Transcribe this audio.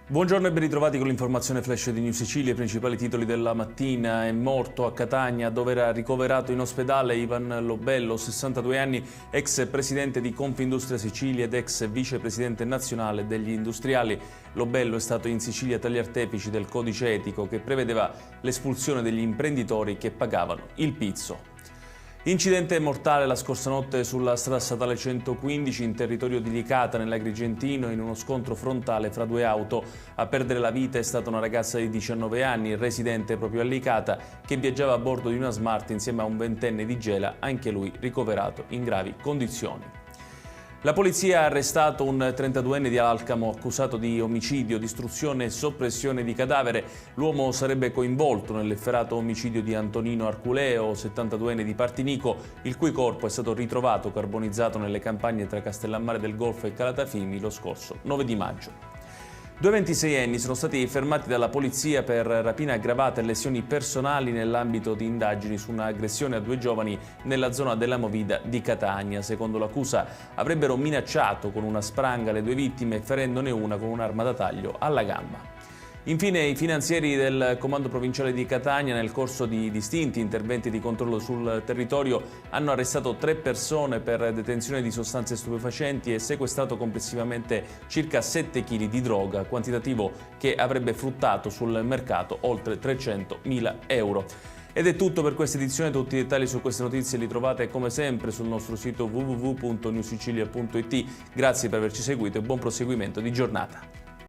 Buongiorno e ben ritrovati con l'informazione flash di New Sicilia. I principali titoli della mattina: è morto a Catania dove era ricoverato in ospedale Ivan Lobello, 62 anni, ex presidente di Confindustria Sicilia ed ex vicepresidente nazionale degli industriali. Lobello è stato in Sicilia tra gli artefici del codice etico che prevedeva l'espulsione degli imprenditori che pagavano il pizzo. Incidente mortale la scorsa notte sulla strada statale 115 in territorio di Licata, nell'Agrigentino, in uno scontro frontale fra due auto. A perdere la vita è stata una ragazza di 19 anni, residente proprio a Licata, che viaggiava a bordo di una Smart insieme a un ventenne di Gela, anche lui ricoverato in gravi condizioni. La polizia ha arrestato un 32enne di Alcamo accusato di omicidio, distruzione e soppressione di cadavere. L'uomo sarebbe coinvolto nell'efferato omicidio di Antonino Arculeo, 72enne di Partinico, il cui corpo è stato ritrovato carbonizzato nelle campagne tra Castellammare del Golfo e Calatafimi lo scorso 9 di maggio. Due 26enni sono stati fermati dalla polizia per rapina aggravata e lesioni personali nell'ambito di indagini su un'aggressione a due giovani nella zona della Movida di Catania. Secondo l'accusa avrebbero minacciato con una spranga le due vittime, ferendone una con un'arma da taglio alla gamba. Infine, i finanzieri del Comando Provinciale di Catania, nel corso di distinti interventi di controllo sul territorio, hanno arrestato 3 persone per detenzione di sostanze stupefacenti e sequestrato complessivamente circa 7 kg di droga, quantitativo che avrebbe fruttato sul mercato oltre 300.000 euro. Ed è tutto per questa edizione. Tutti i dettagli su queste notizie li trovate come sempre sul nostro sito www.newsicilia.it. Grazie per averci seguito e buon proseguimento di giornata.